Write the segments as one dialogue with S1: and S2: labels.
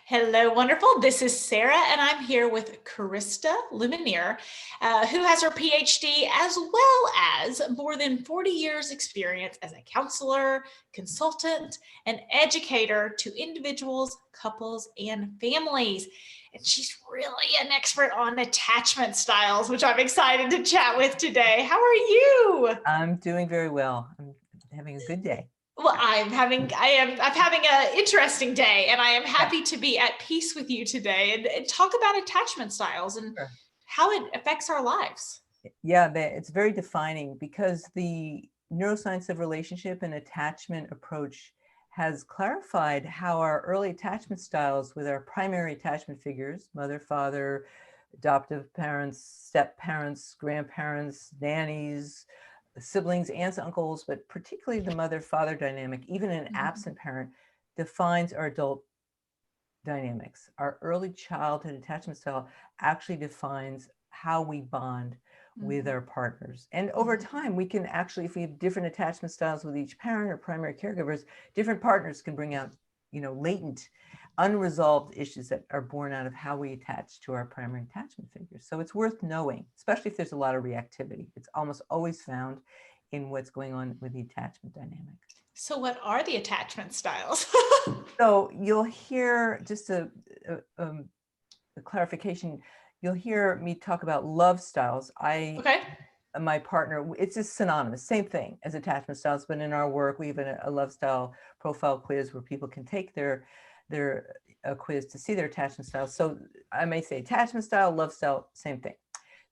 S1: Hello, wonderful. This is Sarah, and I'm here with Carista Luminare, who has her PhD as well as more than 40 years experience as a counselor, consultant, and educator to individuals, couples, and families. And she's really an expert on attachment styles, which I'm excited to chat with today. How are you?
S2: I'm doing very well. I'm having a good day.
S1: Well, I'm having an interesting day, and I am happy to be at peace with you today and talk about attachment styles and
S2: Sure.
S1: how it affects our lives.
S2: Yeah, it's very defining because the neuroscience of relationship and attachment approach has clarified how our early attachment styles with our primary attachment figures, mother, father, adoptive parents, step parents, grandparents, nannies, siblings, aunts, uncles, but particularly the mother-father dynamic, even an absent parent, defines our adult dynamics. Our early childhood attachment style actually defines how we bond with our partners. And over time, we can actually, if we have different attachment styles with each parent or primary caregivers, different partners can bring out, latent, unresolved issues that are born out of how we attach to our primary attachment figures. So it's worth knowing, especially if there's a lot of reactivity. It's almost always found in what's going on with the attachment dynamic.
S1: So what are the attachment styles?
S2: So you'll hear just a clarification. You'll hear me talk about love styles.
S1: Okay.
S2: My partner, it's just synonymous, same thing as attachment styles, but in our work, we have a love style profile quiz where people can take their quiz to see their attachment styles. So I may say attachment style, love style, same thing.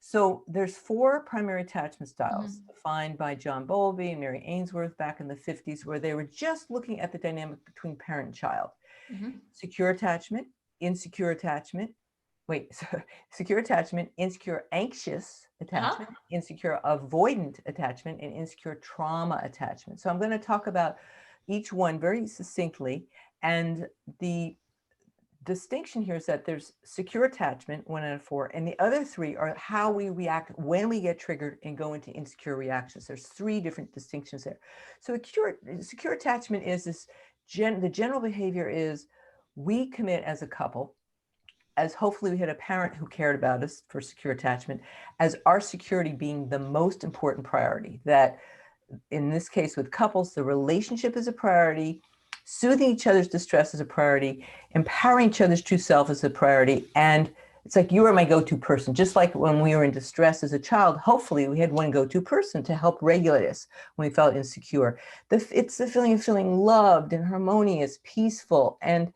S2: So there's 4 primary attachment styles defined by John Bowlby and Mary Ainsworth back in the 50s, where they were just looking at the dynamic between parent and child. Secure attachment, insecure attachment, secure attachment, insecure anxious attachment, insecure avoidant attachment, and insecure trauma attachment. So I'm going to talk about each one very succinctly. And the distinction here is that there's secure attachment, 1 out of 4, and the other 3 are how we react when we get triggered and go into insecure reactions. There's 3 different distinctions there. So secure attachment is this, the general behavior is we commit as a couple, as hopefully we had a parent who cared about us for secure attachment, as our security being the most important priority. That in this case with couples, the relationship is a priority, soothing each other's distress is a priority, empowering each other's true self is a priority. And it's like, you are my go-to person. Just like when we were in distress as a child, hopefully we had one go-to person to help regulate us when we felt insecure. It's the feeling of feeling loved and harmonious, peaceful, and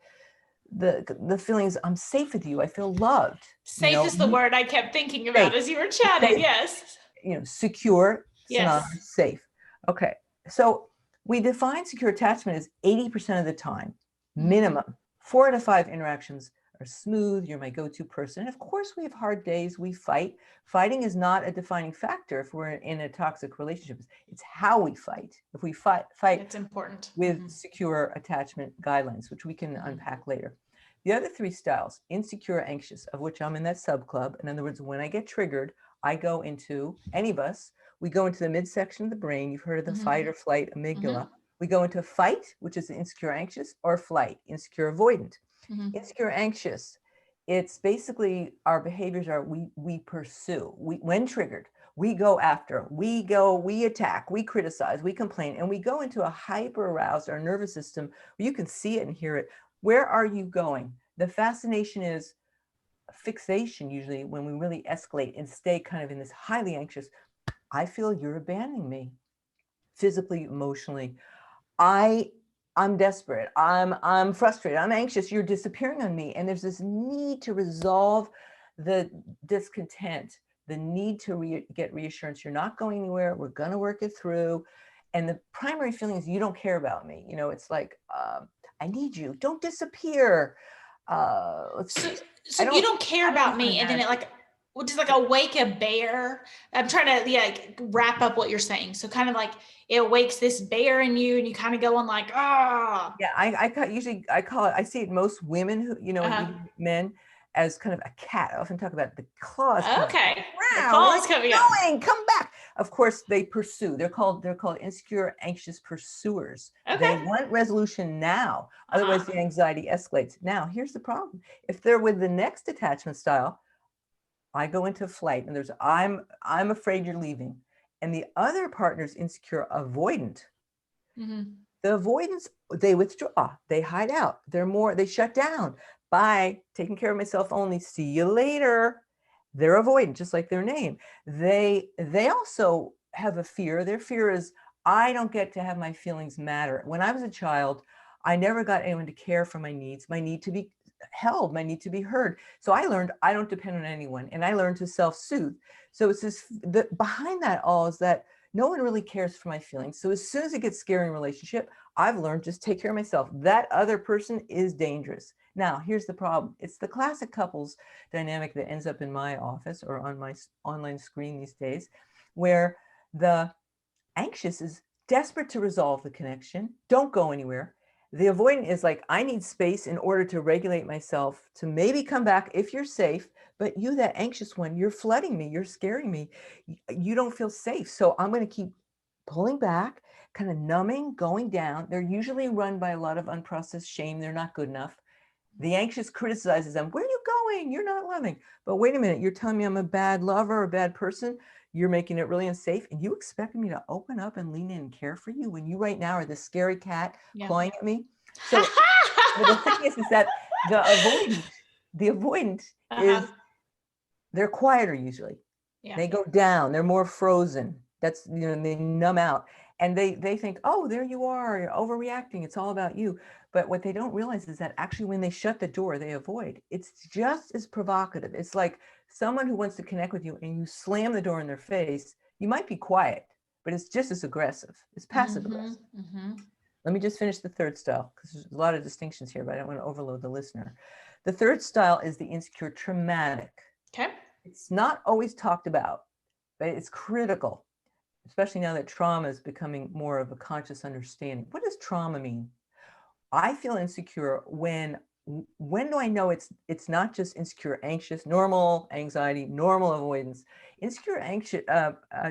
S2: the feelings, I'm safe with you, I feel loved.
S1: Safe is the word I kept thinking about as you were chatting.
S2: Safe.
S1: Yes.
S2: Secure,
S1: Yes.
S2: safe. Okay. So we define secure attachment as 80% of the time, minimum. 4 out of 5 interactions are smooth. You're my go-to person. And of course, we have hard days. We fight. Fighting is not a defining factor if we're in a toxic relationship. It's how we fight. If we fight
S1: it's important
S2: with secure attachment guidelines, which we can unpack later. The other 3 styles, insecure, anxious, of which I'm in that subclub. In other words, when I get triggered, I go into, any of us, we go into the midsection of the brain. You've heard of the fight or flight amygdala. We go into fight, which is insecure, anxious, or flight, insecure, avoidant. Insecure, anxious, it's basically our behaviors are we pursue. When triggered, we go after, we attack, we criticize, we complain, and we go into a hyper aroused, our nervous system, where you can see it and hear it. Where are you going? The fascination is fixation, usually when we really escalate and stay kind of in this highly anxious, I feel you're abandoning me, physically, emotionally. I'm desperate. I'm frustrated. I'm anxious. You're disappearing on me. And there's this need to resolve the discontent, the need to get reassurance. You're not going anywhere. We're going to work it through. And the primary feeling is you don't care about me. It's like, I need you. Don't disappear.
S1: So you don't care about me. And then it just like awake a bear. I'm trying to wrap up what you're saying. So kind of like it awakes this bear in you and you kind of go on like, ah.
S2: Yeah, I call it, I see it most women who, men as kind of a cat. I often talk about the claws.
S1: Okay.
S2: The claws coming up. Come back. Of course, they pursue. They're called insecure, anxious pursuers. They
S1: Okay.
S2: want resolution now. Otherwise, the anxiety escalates. Now, here's the problem. If they're with the next attachment style, I go into flight and there's I'm afraid you're leaving. And the other partner's insecure, avoidant. The avoidance, they withdraw, they hide out, they shut down. Bye, taking care of myself only, see you later. They're avoidant, just like their name. They also have a fear. Their fear is, I don't get to have my feelings matter. When I was a child, I never got anyone to care for my needs, my need to be held, my need to be heard. So I learned I don't depend on anyone, and I learned to self-soothe. So it's this, behind that all is that no one really cares for my feelings. So as soon as it gets scary in a relationship, I've learned just take care of myself. That other person is dangerous. Now, here's the problem. It's the classic couples dynamic that ends up in my office or on my online screen these days, where the anxious is desperate to resolve the connection, don't go anywhere. The avoidant is like, I need space in order to regulate myself to maybe come back if you're safe. But you, that anxious one, you're flooding me, you're scaring me. You don't feel safe. So I'm going to keep pulling back, kind of numbing, going down. They're usually run by a lot of unprocessed shame. They're not good enough. The anxious criticizes them. Where are you going? You're not loving. But wait a minute, you're telling me I'm a bad lover or a bad person. You're making it really unsafe. And you expect me to open up and lean in and care for you when you right now are the scary cat clawing at me. So the thing is that the avoidant is, they're quieter usually. They go down, they're more frozen. That's, they numb out. And they think, oh, there you are, you're overreacting. It's all about you. But what they don't realize is that actually when they shut the door, they avoid. It's just as provocative. It's like someone who wants to connect with you and you slam the door in their face. You might be quiet, but it's just as aggressive. It's passive aggressive. Let me just finish the third style because there's a lot of distinctions here, but I don't want to overload the listener. The third style is the insecure traumatic.
S1: Okay.
S2: It's not always talked about, but it's critical, especially now that trauma is becoming more of a conscious understanding. What does trauma mean? I feel insecure when do I know it's not just insecure anxious, normal anxiety, normal avoidance. Insecure anxious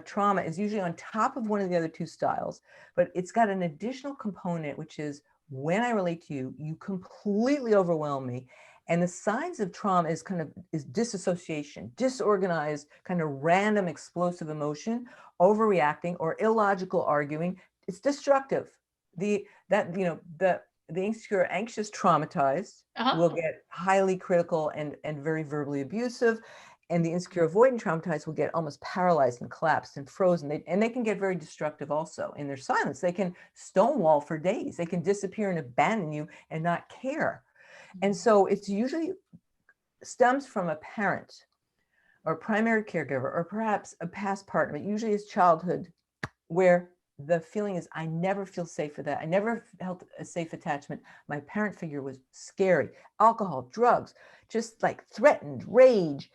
S2: trauma is usually on top of one of the other two styles, but it's got an additional component, which is when I relate to you, you completely overwhelm me. And the signs of trauma is disassociation, disorganized, kind of random explosive emotion, overreacting or illogical arguing. It's destructive. The insecure anxious traumatized will get highly critical and very verbally abusive. And the insecure avoidant traumatized will get almost paralyzed and collapsed and frozen. They can get very destructive also in their silence. They can stonewall for days. They can disappear and abandon you and not care. And so it's usually stems from a parent or primary caregiver or perhaps a past partner, but usually it's childhood, where the feeling is, I never feel safe for that. I never felt a safe attachment. My parent figure was scary, alcohol, drugs, just like threatened, rage,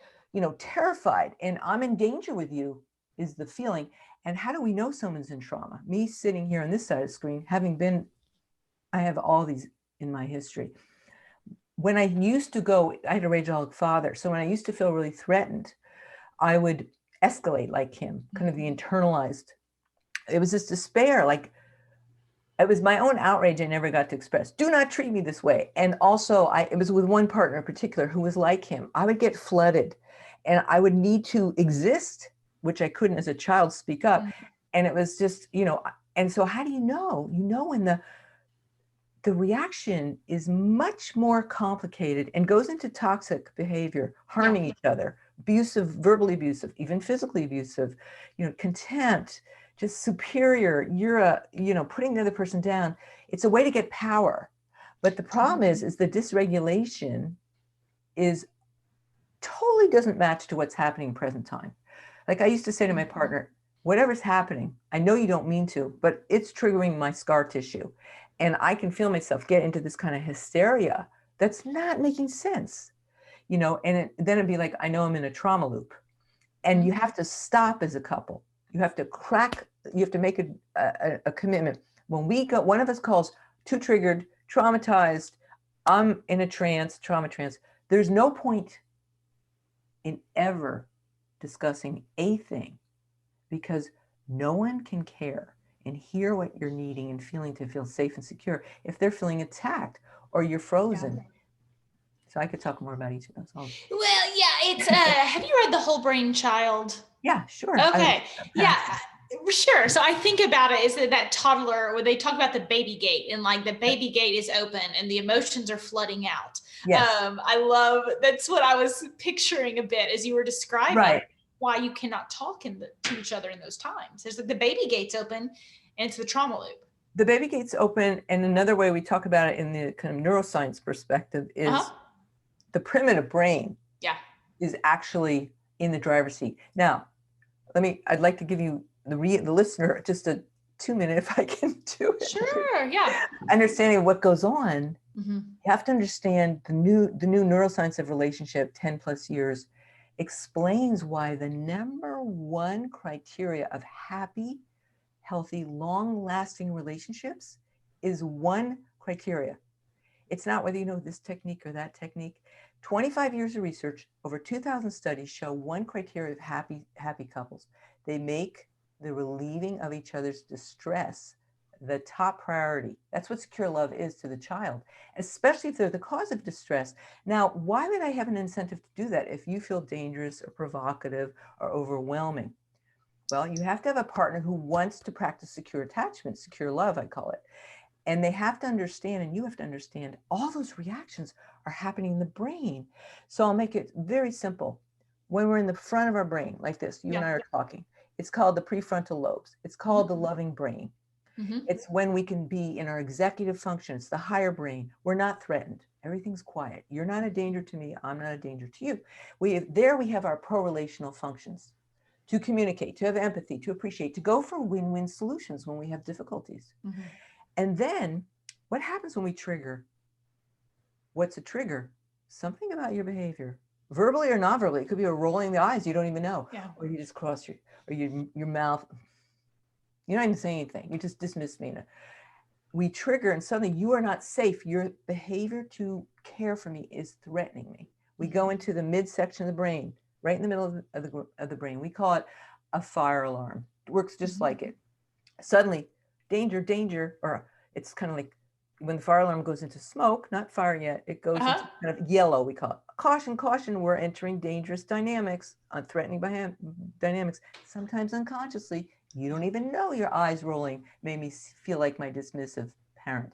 S2: terrified. And I'm in danger with you is the feeling. And how do we know someone's in trauma? Me sitting here on this side of the screen, I have all these in my history. When I used to I had a rageaholic father. So when I used to feel really threatened, I would escalate like him, kind of the internalized. It was this despair, like it was my own outrage I never got to express. Do not treat me this way. And also it was with one partner in particular who was like him. I would get flooded and I would need to exist, which I couldn't as a child speak up. And it was just, and so how do you know? When the reaction is much more complicated and goes into toxic behavior, harming each other, abusive, verbally abusive, even physically abusive, contempt, just superior, putting the other person down. It's a way to get power. But the problem is the dysregulation totally doesn't match to what's happening in present time. Like I used to say to my partner, whatever's happening, I know you don't mean to, but it's triggering my scar tissue. And I can feel myself get into this kind of hysteria that's not making sense, and then it'd be like, I know I'm in a trauma loop. And you have to stop as a couple. You have to make a commitment. When one of us calls too triggered, traumatized, I'm in a trauma trance, there's no point in ever discussing a thing because no one can care and hear what you're needing and feeling to feel safe and secure if they're feeling attacked or you're frozen.
S1: Yeah.
S2: So I could talk more about each of those.
S1: Well, yeah, it's have you read The Whole Brain Child?
S2: Yeah, sure.
S1: Okay. Yeah, sure. So I think about it is that toddler where they talk about the baby gate and like the baby gate is open and the emotions are flooding out.
S2: Yes.
S1: I love that's what I was picturing a bit as you were describing
S2: Right.
S1: why you cannot talk to each other in those times. There's like the baby gate's open and it's the trauma loop.
S2: The baby gate's open, and another way we talk about it in the kind of neuroscience perspective is the primitive brain is actually in the driver's seat. Now, I'd like to give you the listener just a 2-minute, if I can do it.
S1: Sure, yeah.
S2: Understanding what goes on, you have to understand the new neuroscience of relationship, 10 plus years, explains why the number one criteria of happy, healthy, long-lasting relationships is one criteria. It's not whether you know this technique or that technique. 25 years of research, over 2,000 studies show one criteria of happy couples. They make the relieving of each other's distress the top priority. That's what secure love is to the child, especially if they're the cause of distress. Now, why would I have an incentive to do that if you feel dangerous or provocative or overwhelming? Well, you have to have a partner who wants to practice secure attachment, secure love, I call it. And they have to understand, and you have to understand, all those reactions are happening in the brain. So I'll make it very simple. When we're in the front of our brain, like this, you and I are talking, it's called the prefrontal lobes. It's called the loving brain. It's when we can be in our executive function. It's the higher brain. We're not threatened. Everything's quiet. You're not a danger to me. I'm not a danger to you. We have our pro-relational functions. To communicate, to have empathy, to appreciate, to go for win-win solutions when we have difficulties. And then what happens when we trigger? What's a trigger? Something about your behavior, verbally or not verbally. It could be a rolling the eyes you don't even know, or you just cross your mouth. You're not even saying anything. You just dismiss me. We trigger and suddenly you are not safe. Your behavior to care for me is threatening me. We go into the midsection of the brain, right in the middle of the brain. We call it a fire alarm. It works just like it. Suddenly, danger, danger, or it's kind of like when the fire alarm goes into smoke, not fire yet, it goes into kind of yellow, we call it. Caution, caution, we're entering dangerous dynamics, threatening dynamics, sometimes unconsciously. You don't even know your eyes rolling made me feel like my dismissive parent.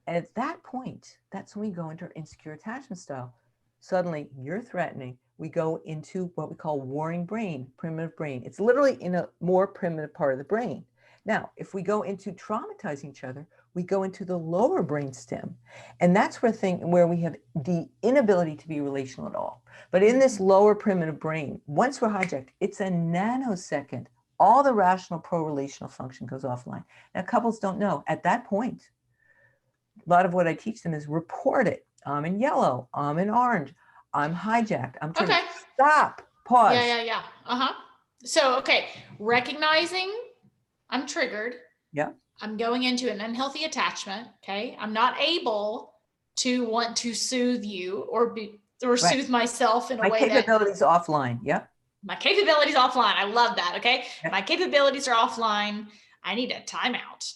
S2: And at that point, that's when we go into our insecure attachment style. Suddenly, you're threatening. We go into what we call warring brain, primitive brain. It's literally in a more primitive part of the brain. Now, if we go into traumatizing each other, we go into the lower brain stem. And that's where we have the inability to be relational at all. But in this lower primitive brain, once we're hijacked, it's a nanosecond. All the rational pro-relational function goes offline. Now, couples don't know. At that point, a lot of what I teach them is report it. I'm in yellow. I'm in orange. I'm hijacked. I'm triggered. Okay. Stop. Pause.
S1: Yeah. So, recognizing I'm triggered.
S2: Yeah.
S1: I'm going into an unhealthy attachment. Okay. I'm not able to want to soothe you or soothe myself in a way that
S2: my capabilities offline. Yeah.
S1: My capabilities offline. I love that. Okay. Yeah. My capabilities are offline. I need a timeout.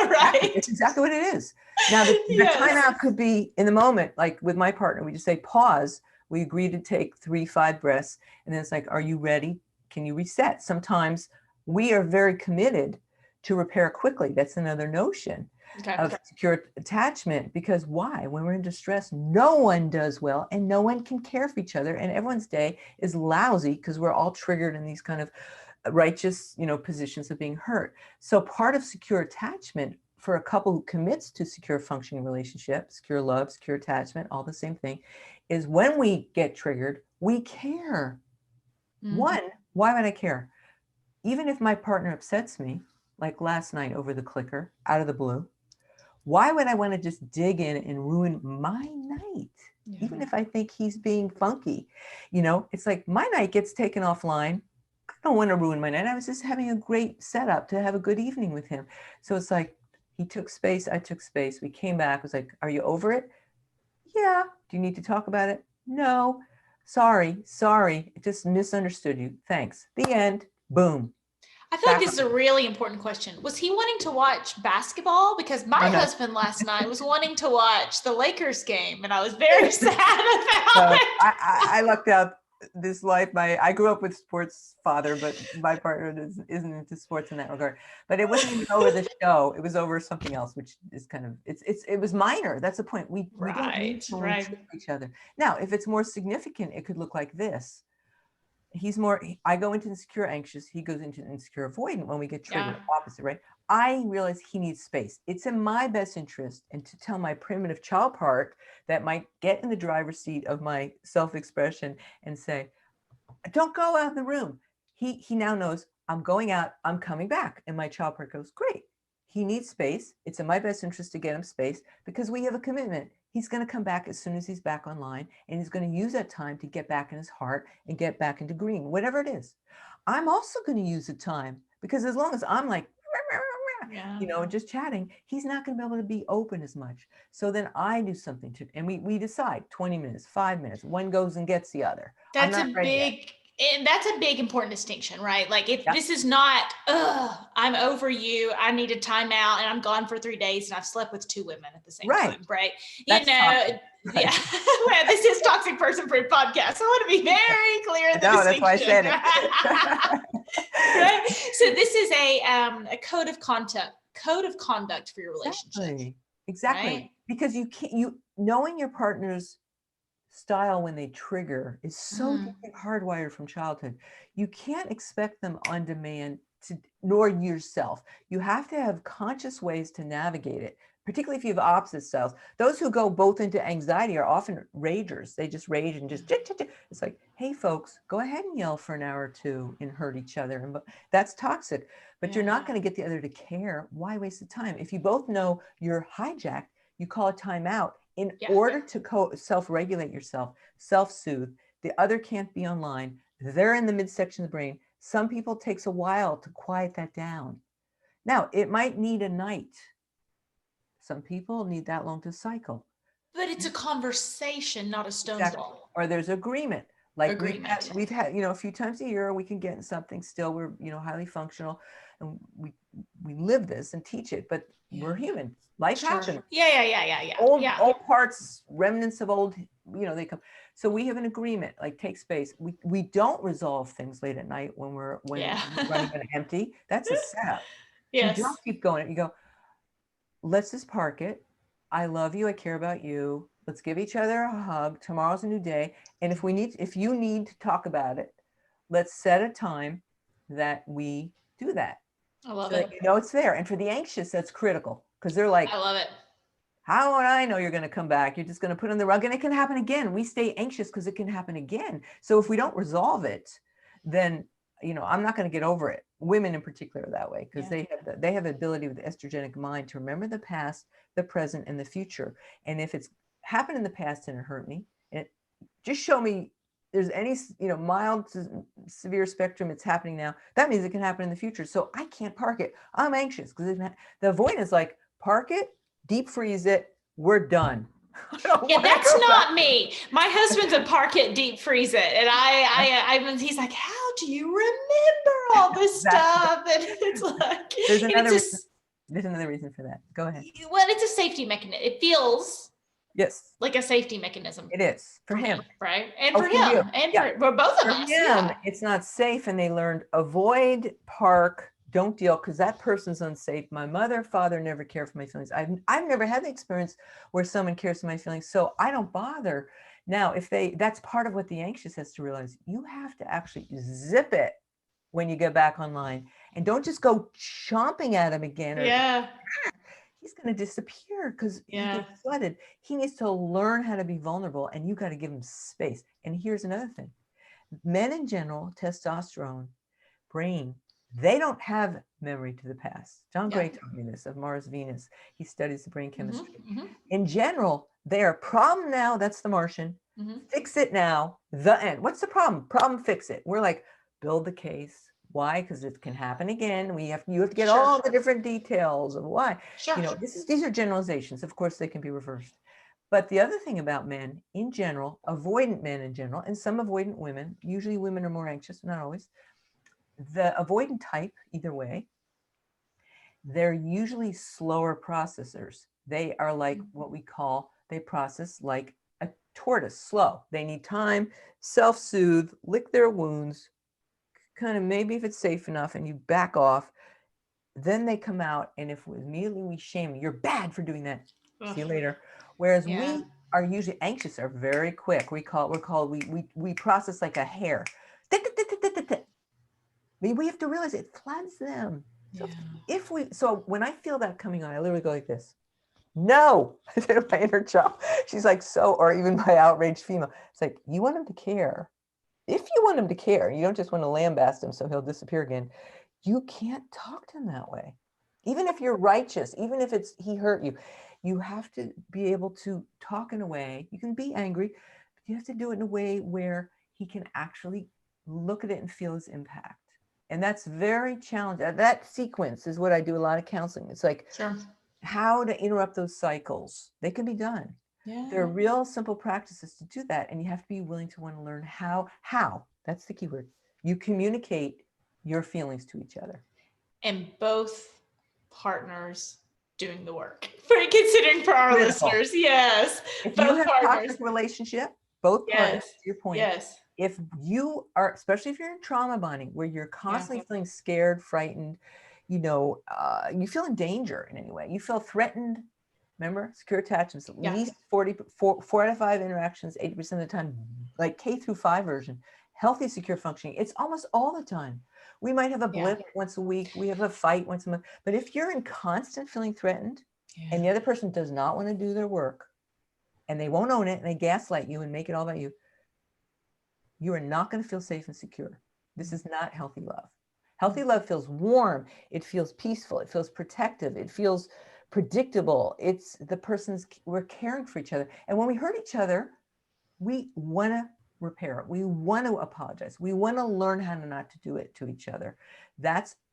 S1: Right.
S2: It's exactly what it is. Now the timeout could be in the moment, like with my partner, we just say pause. We agree to take 3-5 breaths. And then it's like, are you ready? Can you reset? Sometimes we are very committed to repair quickly. That's another notion of secure attachment, because why? When we're in distress, no one does well and no one can care for each other. And everyone's day is lousy because we're all triggered in these kind of righteous, positions of being hurt. So part of secure attachment for a couple who commits to secure functioning relationship, secure love, secure attachment, all the same thing, is when we get triggered, we care. One, why would I care? Even if my partner upsets me, like last night over the clicker, out of the blue, why would I want to just dig in and ruin my night? Yeah. Even if I think he's being funky, it's like my night gets taken offline. I don't want to ruin my night. I was just having a great setup to have a good evening with him. So it's like, he took space, I took space. We came back, was like, are you over it? Yeah. Do you need to talk about it? No. Sorry. I just misunderstood you. Thanks. The end. Boom.
S1: I feel like this is a really important question. Was he wanting to watch basketball? Because my husband last night was wanting to watch the Lakers game, and I was very sad about it.
S2: I lucked out this life. I grew up with sports father, but my partner isn't into sports in that regard. But it wasn't even over the show. It was over something else, which is kind of, it was minor. That's the point. We don't need to trick each other. Now, if it's more significant, it could look like this. I go into insecure anxious, he goes into insecure avoidant when we get triggered, opposite, right? I realize he needs space. It's in my best interest and to tell my primitive child part that might get in the driver's seat of my self-expression and say, don't go out of the room. He now knows I'm going out, I'm coming back. And my child part goes, great. He needs space. It's in my best interest to get him space because we have a commitment. He's going to come back as soon as he's back online, and he's going to use that time to get back in his heart and get back into green, whatever it is. I'm also going to use the time because as long as I'm like, just chatting, he's not going to be able to be open as much. So then I do something and we decide 20 minutes, 5 minutes, one goes and gets the other.
S1: That's a big important distinction, right? Like this is not, I'm over you, I need a timeout and I'm gone for 3 days and I've slept with 2 women at the same time, right?
S2: Toxic.
S1: Yeah. Well, this is Toxic Person Proof Podcast. I want to be very clear in the distinction.
S2: That's why I said it.
S1: Right? So this is a code of conduct for your relationship.
S2: Exactly.
S1: Right?
S2: Because knowing your partner's style when they trigger is so hardwired from childhood. You can't expect them on demand nor yourself. You have to have conscious ways to navigate it, particularly if you have opposite styles. Those who go both into anxiety are often ragers. They just rage and just, it's like, hey folks, go ahead and yell for an hour or 2 and hurt each other. And that's toxic, but you're not going to get the other to care. Why waste the time? If you both know you're hijacked, you call a timeout in order to self-regulate yourself, self-soothe. The other can't be online. They're in the midsection of the brain. Some people it takes a while to quiet that down. Now, it might need a night. Some people need that long to cycle.
S1: But it's a conversation, not a stone wall.
S2: Or there's agreement. Like we've had, a few times a year, we can get in something still. We're, highly functional and we live this and teach it, but we're human. Life happens.
S1: Yeah.
S2: Old parts, remnants of old, they come. So we have an agreement, like take space. We don't resolve things late at night when we're running on empty. That's a setup.
S1: Yes.
S2: You don't keep going. You go, let's just park it. I love you. I care about you. Let's give each other a hug. Tomorrow's a new day. And if you need to talk about it, let's set a time that we do that.
S1: I love it.
S2: It's there. And for the anxious, that's critical because they're like,
S1: I love it.
S2: How would I know you're going to come back? You're just going to put on the rug and it can happen again. We stay anxious because it can happen again. So if we don't resolve it, then, I'm not going to get over it. Women in particular are that way because they have the ability with the estrogenic mind to remember the past, the present, and the future. And if it's happened in the past and it hurt me, and just show me there's any, mild to severe spectrum, it's happening now. That means it can happen in the future. So I can't park it. I'm anxious because the avoidance is like, park it, deep freeze it, we're done.
S1: That's not me. My husband's a park it, deep freeze it. And he's like, how do you remember all this stuff? And it's like,
S2: there's another reason for that. Go ahead.
S1: Well, it's a safety mechanism. It feels
S2: like
S1: a safety mechanism.
S2: It is for him.
S1: Right. And for him. And for both of us.
S2: Him, it's not safe. And they learned avoid, park, don't deal, because that person's unsafe. My mother, father never cared for my feelings. I've never had the experience where someone cares for my feelings, so I don't bother. Now, that's part of what the anxious has to realize. You have to actually zip it when you get back online, and don't just go chomping at him again. He's going to disappear because he gets flooded. He needs to learn how to be vulnerable, and you got to give him space. And here's another thing: men in general, testosterone, brain. They don't have memory to the past. John Gray told me this of Mars, Venus. He studies the brain chemistry. In general, they are problem now. That's the Martian. Fix it now. The end. What's the problem? Problem, fix it. We're like, build the case. Why? Because it can happen again. You have to get all the different details of why. These are generalizations. Of course, they can be reversed. But the other thing about men in general, avoidant men in general, and some avoidant women, usually women are more anxious, not always. The avoidant type, either way, they're usually slower processors. They are like what we call, they process like a tortoise, slow. They need time, self-soothe, lick their wounds, kind of maybe if it's safe enough and you back off, then they come out, and if immediately we shame, you're bad for doing that.
S1: Ugh.
S2: See you later. Whereas
S1: Yeah.
S2: we are usually anxious, are very quick. We process like a hare. We have to realize it floods them. So so when I feel that coming on, I literally go like this. No, my inner child. She's like, so, or even my outraged female. It's like, you want him to care. If you want him to care, you don't just want to lambast him so he'll disappear again. You can't talk to him that way. Even if you're righteous, even if it's he hurt you, you have to be able to talk in a way. You can be angry, but you have to do it in a way where he can actually look at it and feel his impact. And that's very challenging. That sequence is what I do a lot of counseling. It's like how to interrupt those cycles. They can be done.
S1: Yeah.
S2: There are real simple practices to do that. And you have to be willing to want to learn how, that's the key word. You communicate your feelings to each other.
S1: And both partners doing the work. Considering for our listeners, yes.
S2: If
S1: both
S2: you have
S1: partners.
S2: a toxic relationship, both partners, to your point.
S1: Yes.
S2: If you are, especially if you're in trauma bonding, where you're constantly feeling scared, frightened, you feel in danger in any way. You feel threatened. Remember, secure attachments, at least 4 out of 5 interactions, 80% of the time, like K through 5 version, healthy, secure functioning. It's almost all the time. We might have a blip once a week. We have a fight once a month. But if you're in constant feeling threatened and the other person does not want to do their work and they won't own it and they gaslight you and make it all about you, you are not going to feel safe and secure. This is not healthy love. Healthy love feels warm. It feels peaceful. It feels protective. It feels predictable. It's the we're caring for each other. And when we hurt each other, we want to repair it. We want to apologize. We want to learn how not to do it to each other.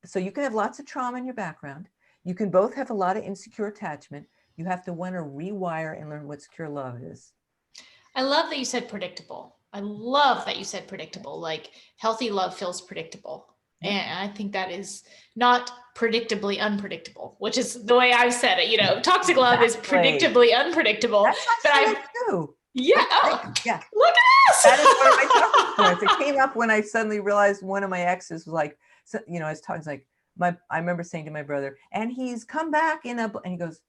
S2: So you can have lots of trauma in your background. You can both have a lot of insecure attachment. You have to want to rewire and learn what secure love is.
S1: I love that you said predictable. I love that you said predictable. Like healthy love feels predictable. And I think that is not predictably unpredictable, which is the way I've said it. Toxic love is predictably unpredictable.
S2: That's true.
S1: Yeah. Look at us.
S2: That is one of my talking points. It came up when I suddenly realized one of my exes was like, I was talking like I remember saying to my brother, and he's come back and he goes,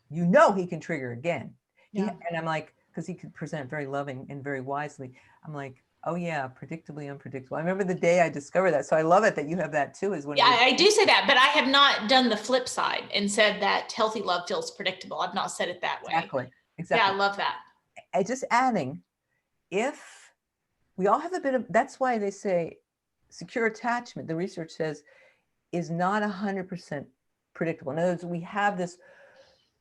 S2: he can trigger again. And I'm like, because he could present very loving and very wisely. I'm like, oh yeah, predictably unpredictable. I remember the day I discovered that. So I love it that you have that too.
S1: I do say that, but I have not done the flip side and said that healthy love feels predictable. I've not said it that way.
S2: Exactly.
S1: Yeah, I love that.
S2: I just adding, if we all have a bit of, that's why they say secure attachment, the research says, is not 100% predictable. In other words, we have this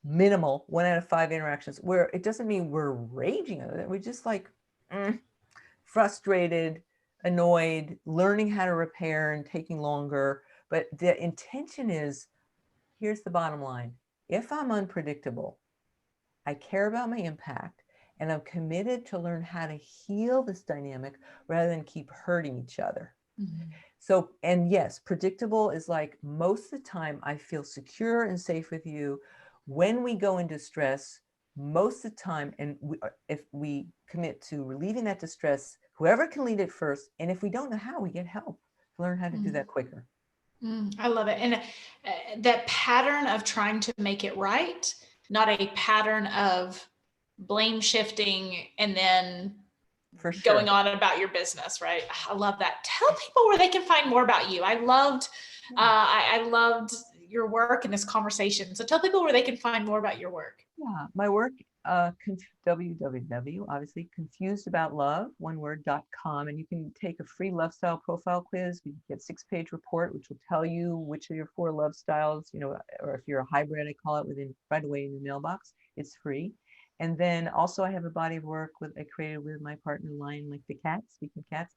S2: minimal 1 out of 5 interactions where it doesn't mean we're raging over it. We're just like frustrated, annoyed, learning how to repair and taking longer. But the intention is, here's the bottom line. If I'm unpredictable, I care about my impact and I'm committed to learn how to heal this dynamic rather than keep hurting each other. Mm-hmm. So, and yes, predictable is like most of the time I feel secure and safe with you. When we go into stress, most of the time, and if we commit to relieving that distress, whoever can lead it first, and if we don't know how, we get help to learn how to do that quicker.
S1: I love it. And that pattern of trying to make it right, not a pattern of blame shifting and then going on about your business, right? I love that. Tell people where they can find more about you. I loved your work in this conversation. So tell people where they can find more about your work.
S2: Yeah, my work, www, obviously, confusedaboutlove.com, and you can take a free love style profile quiz. You get a 6-page report, which will tell you which of your 4 love styles, or if you're a hybrid, I call it, right away in your mailbox. It's free. And then also I have a body of work I created with my partner, Lion Like the Cat, speaking of cats,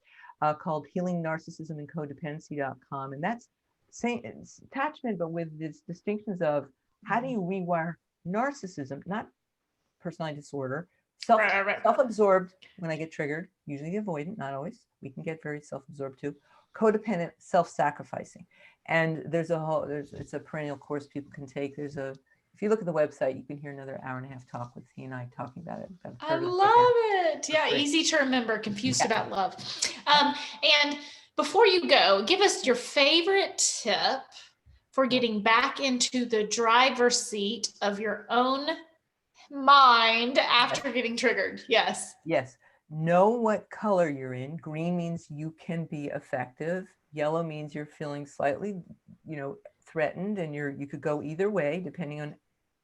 S2: called healingnarcissismandcodependency.com. And that's it's attachment, but with these distinctions of how do you rewire narcissism, not personality disorder, self-absorbed when I get triggered, usually the avoidant, not always. We can get very self-absorbed too. codependent, self-sacrificing. And it's a perennial course people can take. If you look at the website, you can hear another hour-and-a-half talk with he and I talking about it.
S1: I love it. Yeah, easy to remember, confused about love. And before you go, give us your favorite tip for getting back into the driver's seat of your own mind after getting triggered. Yes.
S2: Yes. Know what color you're in. Green means you can be effective. Yellow means you're feeling slightly, threatened, and you could go either way depending on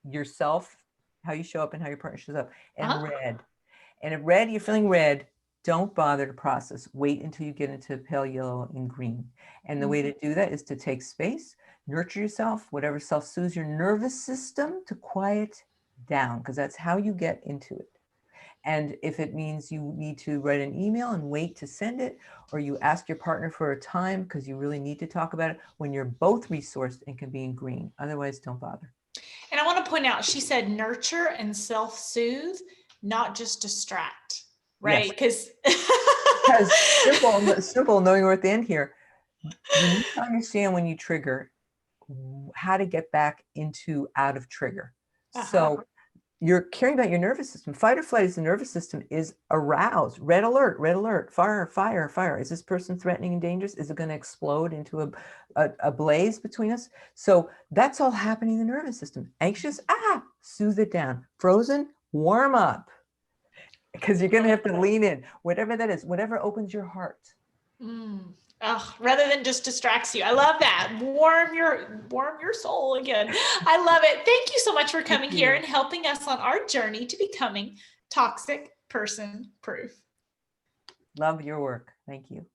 S2: yourself, how you show up and how your partner shows up. And red. And if red, you're feeling red, don't bother to process. Wait until you get into pale yellow and green. And the way to do that is to take space, nurture yourself, whatever self-soothes your nervous system to quiet down, because that's how you get into it. And if it means you need to write an email and wait to send it, or you ask your partner for a time because you really need to talk about it when you're both resourced and can be in green. Otherwise, don't bother.
S1: And I want to point out, she said nurture and self-soothe, not just distract, right? Because
S2: simple, knowing we're at the end here, you need to understand when you trigger how to get back out of trigger. So you're caring about your nervous system. Fight or flight is the nervous system is aroused. Red alert, fire. Is this person threatening and dangerous? Is it going to explode into a blaze between us? So that's all happening in the nervous system. Anxious, soothe it down. Frozen, warm up. Because you're going to have to lean in, whatever that is, whatever opens your heart.
S1: Rather than just distracts you. I love that. Warm your soul again. I love it. Thank you so much for coming here and helping us on our journey to becoming toxic person proof.
S2: Love your work. Thank you.